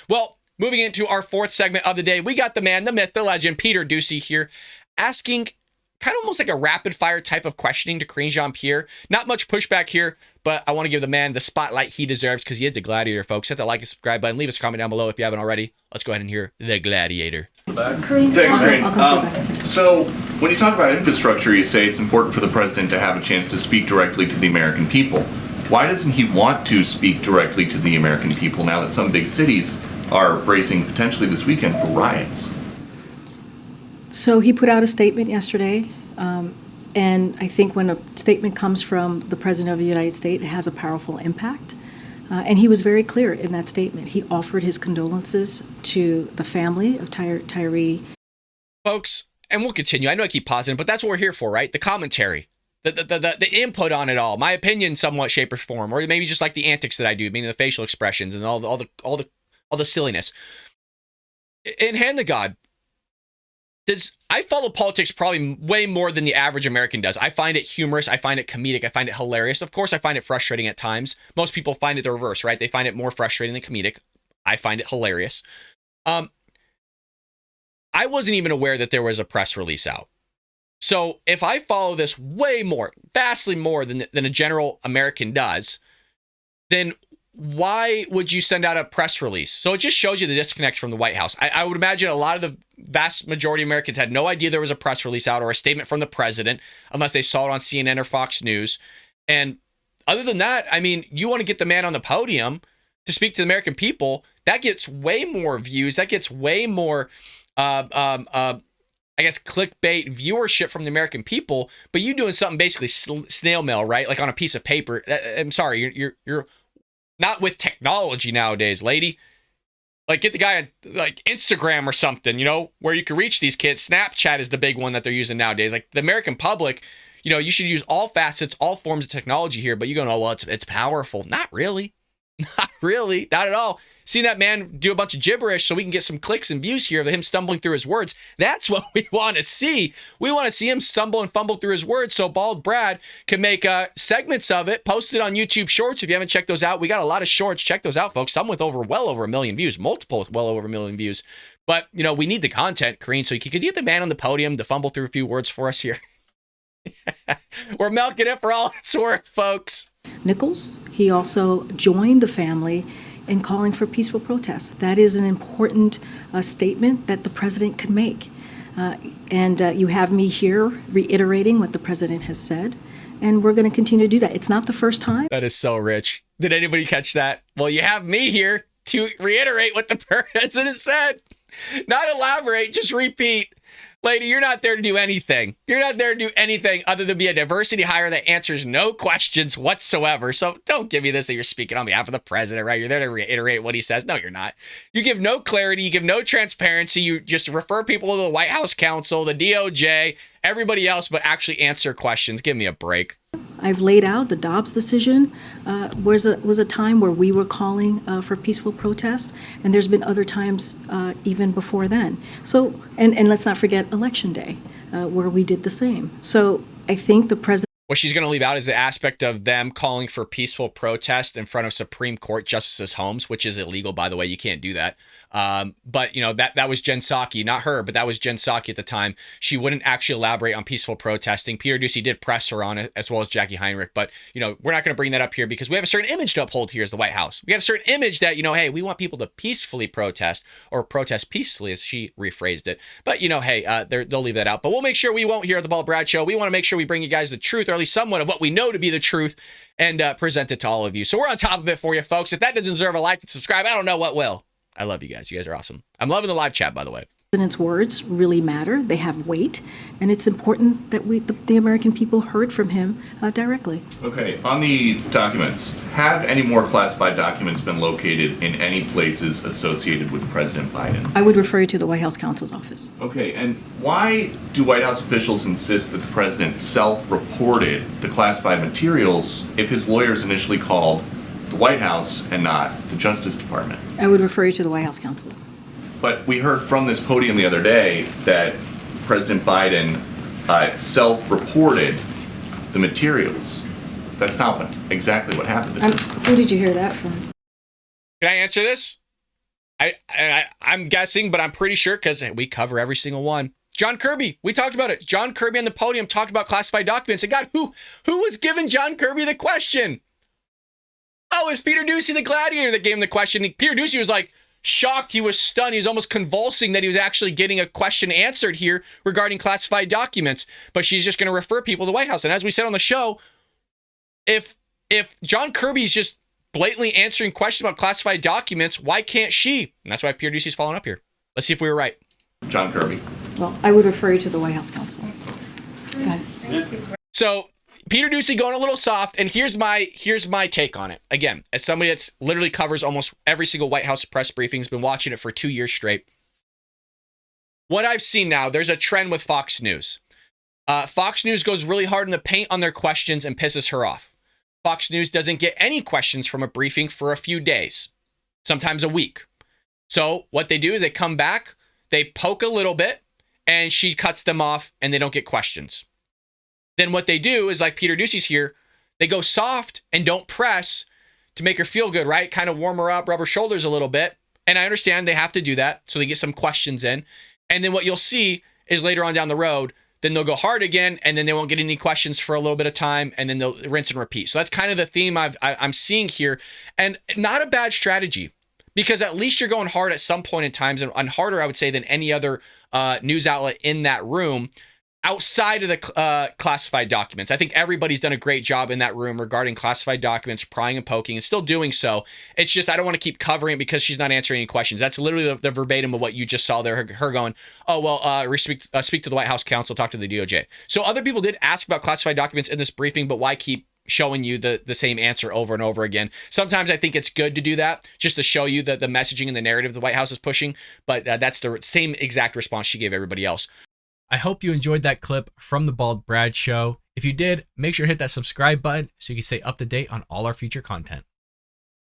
Well, moving into our fourth segment of the day, we got the man, the myth, the legend, Peter Ducey here, asking kind of almost like a rapid fire type of questioning to Karine Jean-Pierre. Not much pushback here, but I want to give the man the spotlight he deserves because he is the gladiator, folks. Hit that like and subscribe button. Leave us a comment down below if you haven't already. Let's go ahead and hear the gladiator. Thanks, Karine. So when you talk about infrastructure, you say it's important for the president to have a chance to speak directly to the American people. Why doesn't he want to speak directly to the American people now that some big cities are bracing potentially this weekend for riots? So he put out a statement yesterday, and I think when a statement comes from the President of the United States, it has a powerful impact. And he was very clear in that statement. He offered his condolences to the family of Tyree. Folks, and we'll continue. I know I keep pausing, but that's what we're here for, right? The commentary. The input on it all, my opinion, somewhat, shape, or form, or maybe just like the antics that I do, meaning the facial expressions and all the silliness. In hand to God, I follow politics probably way more than the average American does. I find it humorous. I find it comedic. I find it hilarious. Of course, I find it frustrating at times. Most people find it the reverse, right? They find it more frustrating than comedic. I find it hilarious. I wasn't even aware that there was a press release out. So if I follow this way more, vastly more than a general American does, then why would you send out a press release? So it just shows you the disconnect from the White House. I would imagine a lot of the vast majority of Americans had no idea there was a press release out or a statement from the president, unless they saw it on CNN or Fox News. And other than that, I mean, you want to get the man on the podium to speak to the American people, that gets way more views. That gets way more, I guess, clickbait viewership from the American people. But you doing something basically snail mail, right? Like on a piece of paper. I'm sorry, you're not with technology nowadays, lady. Like, get the guy on, like, Instagram or something, where you can reach these kids. Snapchat is the big one that they're using nowadays. Like, the American public, you should use all facets, all forms of technology here. But you're going, oh, well, it's powerful. Not really. Not really. Not at all. Seeing that man do a bunch of gibberish so we can get some clicks and views here of him stumbling through his words. That's what we want to see. We want to see him stumble and fumble through his words so Bald Brad can make segments of it, post it on YouTube Shorts. If you haven't checked those out, we got a lot of shorts. Check those out, folks. Some with well over 1 million views, multiple with well over 1 million views. But, we need the content, Karine. So could you get the man on the podium to fumble through a few words for us here? We're milking it for all it's worth, folks. Nichols, he also joined the family in calling for peaceful protests. That is an important statement that the president could make. And you have me here reiterating what the president has said, and we're going to continue to do that. It's not the first time. That is so rich. Did anybody catch that? Well, you have me here to reiterate what the president said. Not elaborate, just repeat. Lady, you're not there to do anything. You're not there to do anything other than be a diversity hire that answers no questions whatsoever. So don't give me this that you're speaking on behalf of the president, right? You're there to reiterate what he says. No, you're not. You give no clarity. You give no transparency. You just refer people to the White House counsel, the DOJ, everybody else, but actually answer questions. Give me a break. I've laid out the Dobbs decision was a time where we were calling for peaceful protest, and there's been other times even before then. So, and let's not forget Election Day, where we did the same. So I think the president. What she's going to leave out is the aspect of them calling for peaceful protest in front of Supreme Court justices' homes, which is illegal, by the way. You can't do that. But, that was Jen Psaki, not her, but that was Jen Psaki at the time. She wouldn't actually elaborate on peaceful protesting. Peter Ducey did press her on it, as well as Jackie Heinrich. But, we're not going to bring that up here because we have a certain image to uphold here as the White House. We got a certain image that, hey, we want people to peacefully protest or protest peacefully, as she rephrased it. But, hey, they'll leave that out. But we'll make sure we won't here at the Bald Brad Show. We want to make sure we bring you guys the truth, or at least somewhat of what we know to be the truth, and present it to all of you. So we're on top of it for you, folks. If that doesn't deserve a like and subscribe, I don't know what will. I love you guys. You guys are awesome. I'm loving the live chat, by the way. The president's words really matter. They have weight, and it's important that the American people heard from him directly. Okay, on the documents, have any more classified documents been located in any places associated with President Biden? I would refer you to the White House counsel's office. Okay, and why do White House officials insist that the president self-reported the classified materials if his lawyers initially called the White House and not the Justice Department? I would refer you to the White House counsel. But we heard from this podium the other day that President Biden self-reported the materials. That's not exactly what happened. Who did you hear that from? Can I answer this? I'm guessing, but I'm pretty sure because we cover every single one. John Kirby, we talked about it. John Kirby on the podium talked about classified documents. And God, who was giving John Kirby the question? Oh, it's Peter Ducey, the gladiator, that gave him the question. Peter Ducey was like shocked. He was stunned. He was almost convulsing that he was actually getting a question answered here regarding classified documents. But she's just going to refer people to the White House. And as we said on the show, if John Kirby's just blatantly answering questions about classified documents, why can't she? And that's why Peter Ducey's following up here. Let's see if we were right. John Kirby. Well, I would refer you to the White House counsel. Go ahead. So Peter Ducey going a little soft, and here's my take on it. Again, as somebody that's literally covers almost every single White House press briefing, has been watching it for 2 years straight. What I've seen now, there's a trend with Fox News. Fox News goes really hard in the paint on their questions and pisses her off. Fox News doesn't get any questions from a briefing for a few days, sometimes a week. So what they do is they come back, they poke a little bit, and she cuts them off, and they don't get questions. Then what they do is, like Peter Ducey's here, they go soft and don't press to make her feel good, right? Kind of warm her up, rub her shoulders a little bit. And I understand they have to do that, so they get some questions in. And then what you'll see is later on down the road, then they'll go hard again, and then they won't get any questions for a little bit of time, and then they'll rinse and repeat. So that's kind of the theme I'm seeing here, and not a bad strategy, because at least you're going hard at some point in times, and harder, I would say, than any other news outlet in that room outside of the classified documents. I think everybody's done a great job in that room regarding classified documents, prying and poking, and still doing so. It's just I don't want to keep covering it because she's not answering any questions. That's literally the verbatim of what you just saw there, her going, oh, well, speak to the White House counsel, talk to the DOJ. So other people did ask about classified documents in this briefing, but why keep showing you the same answer over and over again? Sometimes I think it's good to do that just to show you the messaging and the narrative the White House is pushing, but that's the same exact response she gave everybody else. I hope you enjoyed that clip from the Bald Brad Show. If you did, make sure to hit that subscribe button so you can stay up to date on all our future content.